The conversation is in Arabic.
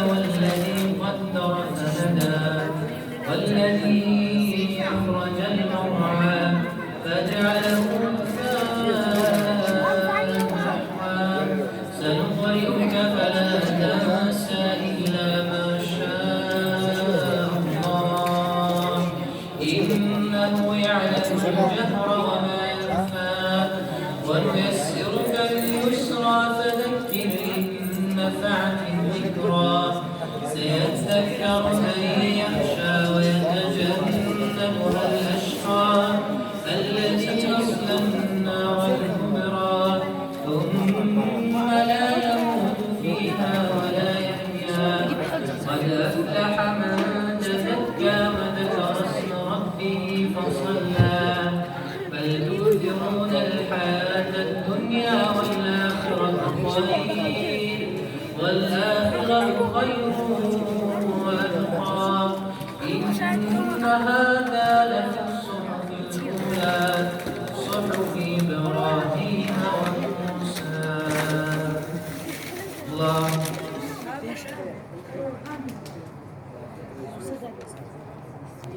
والذي قدر فهدى والذي أخرج المرعى فجعله غثاء نحوا سنقرئك فلا تنسى إلا ما شاء الله إنه يعلم الجهر وما يخفى ونيسرك لليسرى فذكر إن نفعت الذكرى سيذكر من يخشى ويتجنبها الأشقى الذي يصلى النار الكبرى ثم لا يموت فيها ولا يحيا قد أفلح من تزكى وذكر اسم ربه فصلى بل تؤثرون الحياة الدنيا والآخرة خير وأبقى إن هذا لفي الصحف الأولى صحف إبراهيم وموسى. الله